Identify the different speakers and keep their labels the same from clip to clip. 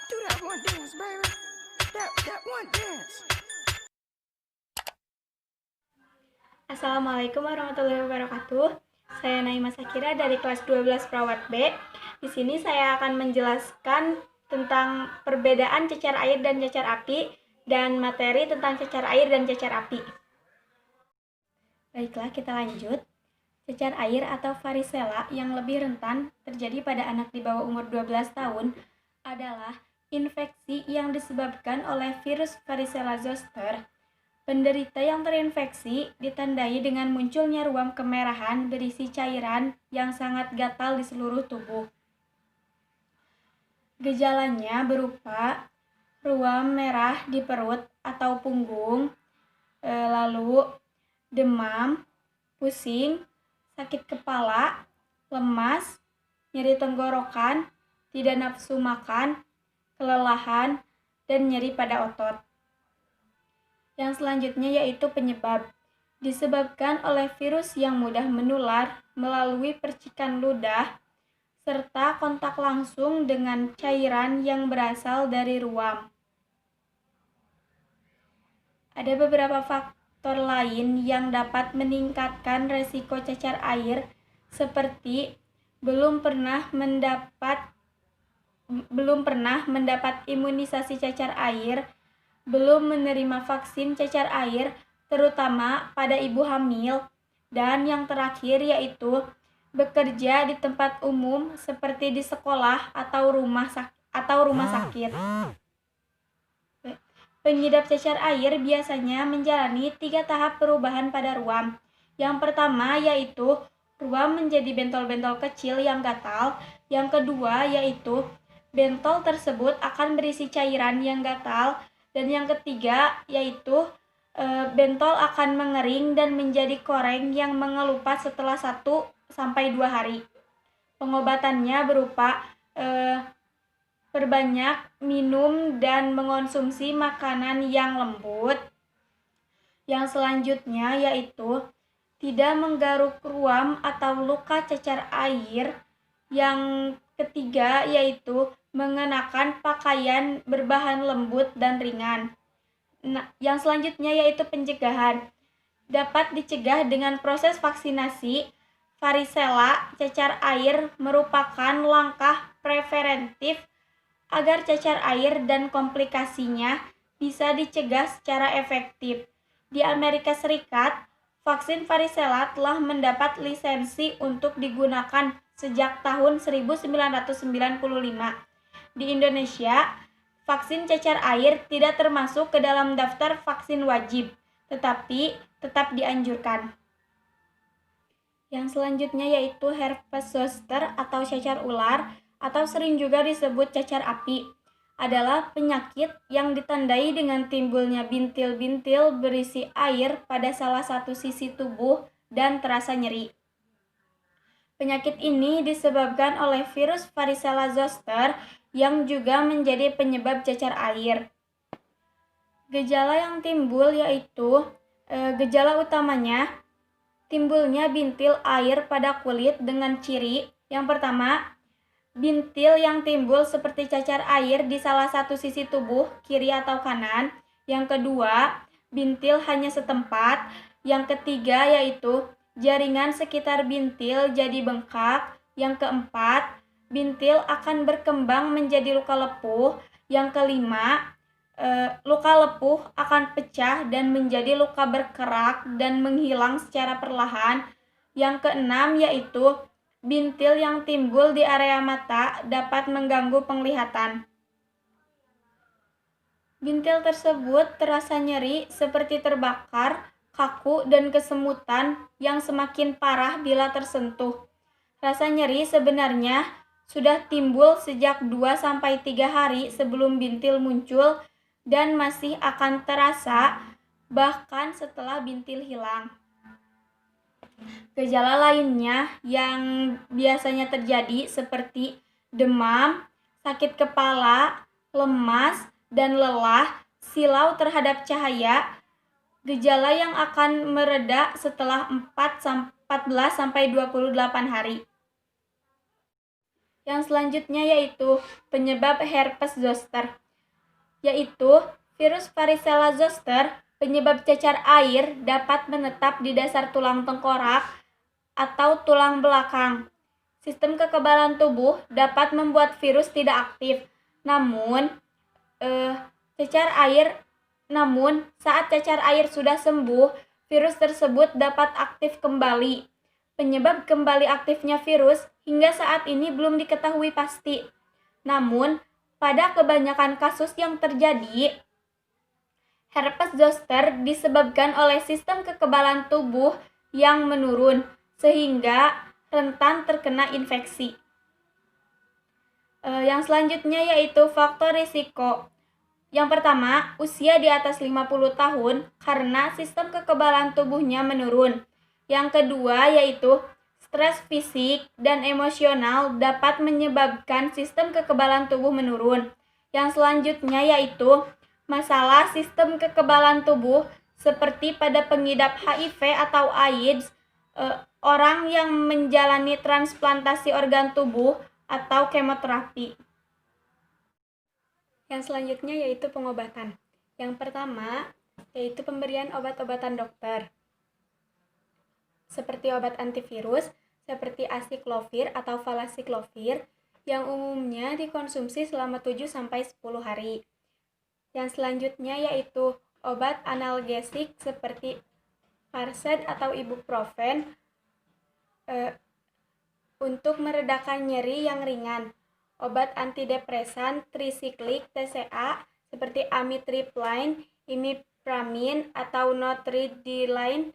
Speaker 1: Do that one dance, baby. That one dance.
Speaker 2: Assalamualaikum warahmatullahi wabarakatuh. Saya Naima Sakira dari kelas 12 Perawat B. Di sini saya akan menjelaskan tentang perbedaan cecar air dan cecar api dan materi tentang cecar air dan cecar api. Baiklah, kita lanjut. Cecar air atau varicella yang lebih rentan terjadi pada anak di bawah umur 12 tahun adalah infeksi yang disebabkan oleh virus varicella zoster. Penderita yang terinfeksi ditandai dengan munculnya ruam kemerahan berisi cairan yang sangat gatal di seluruh tubuh. Gejalanya berupa ruam merah di perut atau punggung, lalu demam, pusing, sakit kepala, lemas, nyeri tenggorokan, tidak nafsu makan, kelelahan, dan nyeri pada otot. Yang selanjutnya yaitu penyebab. Disebabkan oleh virus yang mudah menular melalui percikan ludah serta kontak langsung dengan cairan yang berasal dari ruam. Ada beberapa faktor lain yang dapat meningkatkan resiko cecar air seperti belum pernah mendapat imunisasi cacar air, belum menerima vaksin cacar air terutama pada ibu hamil, dan yang terakhir yaitu bekerja di tempat umum seperti di sekolah atau rumah sakit. Pengidap cacar air biasanya menjalani 3 tahap perubahan pada ruam. Yang pertama yaitu ruam menjadi bentol-bentol kecil yang gatal. Yang kedua yaitu bentol tersebut akan berisi cairan yang gatal. Dan yang ketiga yaitu bentol akan mengering dan menjadi koreng yang mengelupas setelah 1-2 hari. Pengobatannya berupa perbanyak minum dan mengonsumsi makanan yang lembut. Yang selanjutnya yaitu tidak menggaruk ruam atau luka cacar air. Yang ketiga yaitu mengenakan pakaian berbahan lembut dan ringan. Yang selanjutnya yaitu pencegahan. Dapat dicegah dengan proses vaksinasi. Varicella cacar air merupakan langkah preventif agar cacar air dan komplikasinya bisa dicegah secara efektif. Di Amerika Serikat, vaksin varicella telah mendapat lisensi untuk digunakan sejak tahun 1995. Di Indonesia, vaksin cacar air tidak termasuk ke dalam daftar vaksin wajib, tetapi tetap dianjurkan. Yang selanjutnya yaitu herpes zoster atau cacar ular, atau sering juga disebut cacar api, adalah penyakit yang ditandai dengan timbulnya bintil-bintil berisi air pada salah satu sisi tubuh dan terasa nyeri. Penyakit ini disebabkan oleh virus varicella zoster yang juga menjadi penyebab cacar air. Gejala yang timbul yaitu gejala utamanya timbulnya bintil air pada kulit dengan ciri yang pertama, bintil yang timbul seperti cacar air di salah satu sisi tubuh, kiri atau kanan. Yang kedua, bintil hanya setempat. Yang ketiga yaitu jaringan sekitar bintil jadi bengkak. Yang keempat, bintil akan berkembang menjadi luka lepuh. Yang kelima, luka lepuh akan pecah dan menjadi luka berkerak dan menghilang secara perlahan. Yang keenam yaitu bintil yang timbul di area mata dapat mengganggu penglihatan. Bintil tersebut terasa nyeri seperti terbakar, kaku, dan kesemutan yang semakin parah bila tersentuh. Rasa nyeri sebenarnya sudah timbul sejak 2-3 hari sebelum bintil muncul dan masih akan terasa bahkan setelah bintil hilang. Gejala lainnya yang biasanya terjadi seperti demam, sakit kepala, lemas, dan lelah, silau terhadap cahaya. Gejala yang akan mereda setelah 14-28 hari. Yang selanjutnya yaitu penyebab herpes zoster, yaitu virus varicella zoster. Penyebab cacar air dapat menetap di dasar tulang tengkorak atau tulang belakang. Sistem kekebalan tubuh dapat membuat virus tidak aktif. Namun saat cacar air sudah sembuh, virus tersebut dapat aktif kembali. Penyebab kembali aktifnya virus hingga saat ini belum diketahui pasti. Namun, pada kebanyakan kasus yang terjadi, herpes zoster disebabkan oleh sistem kekebalan tubuh yang menurun, sehingga rentan terkena infeksi. Yang selanjutnya yaitu faktor risiko. Yang pertama, usia di atas 50 tahun karena sistem kekebalan tubuhnya menurun. Yang kedua yaitu stres fisik dan emosional dapat menyebabkan sistem kekebalan tubuh menurun. Yang selanjutnya yaitu masalah sistem kekebalan tubuh seperti pada pengidap HIV atau AIDS, orang yang menjalani transplantasi organ tubuh atau kemoterapi. Yang selanjutnya yaitu pengobatan. Yang pertama yaitu pemberian obat-obatan dokter, seperti obat antivirus seperti acyclovir atau valacyclovir yang umumnya dikonsumsi selama 7-10 hari. Yang selanjutnya yaitu obat analgesik seperti Versed atau ibuprofen untuk meredakan nyeri yang ringan. Obat antidepresan trisiklik TCA seperti amitriptyline, imipramine atau notridiline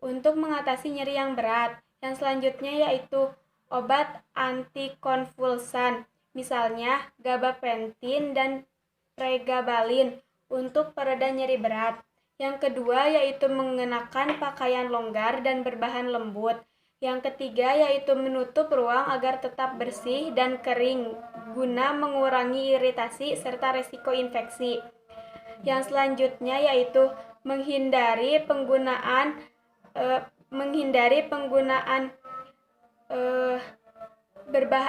Speaker 2: untuk mengatasi nyeri yang berat. Yang selanjutnya yaitu obat antikonvulsan, misalnya gabapentin dan pregabalin untuk pereda nyeri berat. Yang kedua yaitu mengenakan pakaian longgar dan berbahan lembut. Yang ketiga yaitu menutup ruang agar tetap bersih dan kering guna mengurangi iritasi serta resiko infeksi. Yang selanjutnya yaitu menghindari penggunaan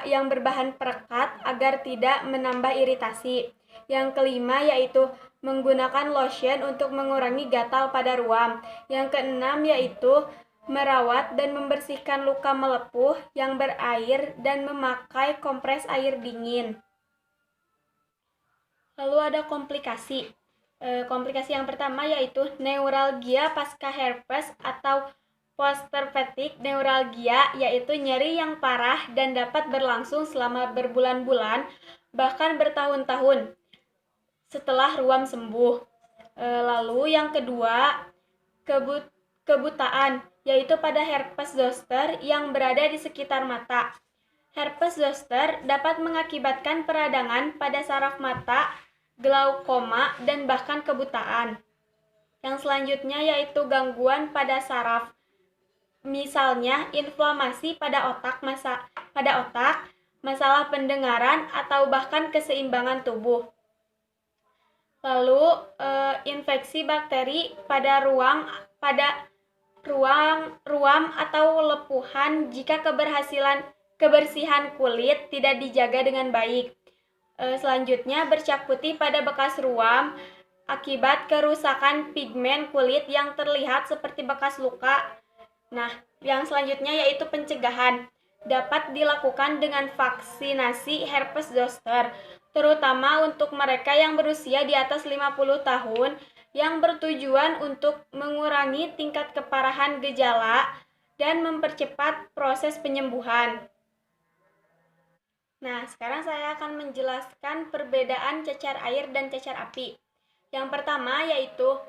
Speaker 2: yang berbahan perekat agar tidak menambah iritasi. Yang kelima yaitu menggunakan lotion untuk mengurangi gatal pada ruam. Yang keenam yaitu merawat dan membersihkan luka melepuh yang berair dan memakai kompres air dingin. Lalu ada komplikasi. Komplikasi yang pertama yaitu neuralgia pasca herpes atau post-herpetic neuralgia, yaitu nyeri yang parah dan dapat berlangsung selama berbulan-bulan bahkan bertahun-tahun setelah ruam sembuh. Lalu yang kedua, kebutaan, yaitu pada herpes zoster yang berada di sekitar mata. Herpes zoster dapat mengakibatkan peradangan pada saraf mata, glaukoma, dan bahkan kebutaan. Yang selanjutnya yaitu gangguan pada saraf, misalnya inflamasi pada otak, masalah pendengaran, atau bahkan keseimbangan tubuh. Lalu infeksi bakteri pada ruam atau lepuhan jika kebersihan kulit tidak dijaga dengan baik. Selanjutnya bercak putih pada bekas ruam akibat kerusakan pigmen kulit yang terlihat seperti bekas luka. Nah, yang selanjutnya yaitu pencegahan. Dapat dilakukan dengan vaksinasi herpes zoster, terutama untuk mereka yang berusia di atas 50 tahun yang bertujuan untuk mengurangi tingkat keparahan gejala dan mempercepat proses penyembuhan. Nah, sekarang saya akan menjelaskan perbedaan cacar air dan cacar api. Yang pertama yaitu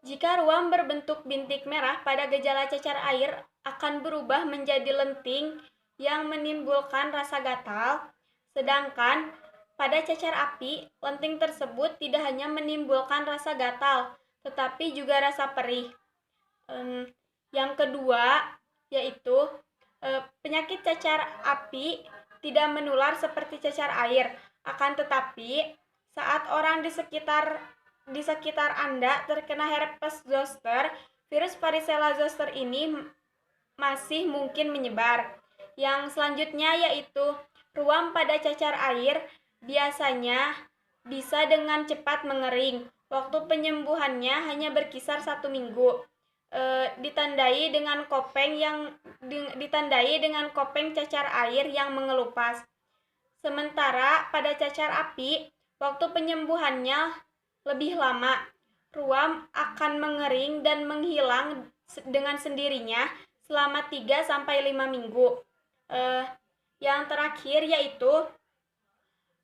Speaker 2: jika ruam berbentuk bintik merah pada gejala cacar air akan berubah menjadi lenting yang menimbulkan rasa gatal, sedangkan pada cacar api, lenting tersebut tidak hanya menimbulkan rasa gatal, tetapi juga rasa perih. Yang kedua yaitu penyakit cacar api tidak menular seperti cacar air, akan tetapi saat orang di sekitar Anda terkena herpes zoster, virus varicella zoster ini masih mungkin menyebar. Yang selanjutnya yaitu Ruam pada cacar air biasanya bisa dengan cepat mengering. Waktu penyembuhannya hanya berkisar 1 minggu. Ditandai dengan kopeng cacar air yang mengelupas. Sementara pada cacar api, waktu penyembuhannya lebih lama. Ruam akan mengering dan menghilang dengan sendirinya selama 3-5 minggu. Yang terakhir yaitu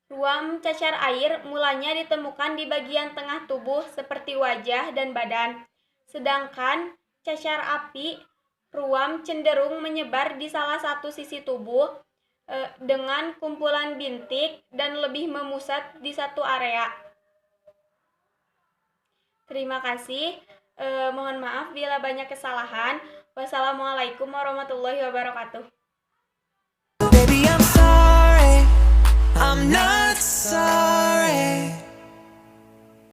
Speaker 2: ruam cacar air mulanya ditemukan di bagian tengah tubuh seperti wajah dan badan. Sedangkan cacar api, ruam cenderung menyebar di salah satu sisi tubuh dengan kumpulan bintik dan lebih memusat di satu area. Terima kasih. Mohon maaf bila banyak kesalahan. Wassalamualaikum warahmatullahi wabarakatuh.
Speaker 3: Baby, I'm sorry, I'm not sorry.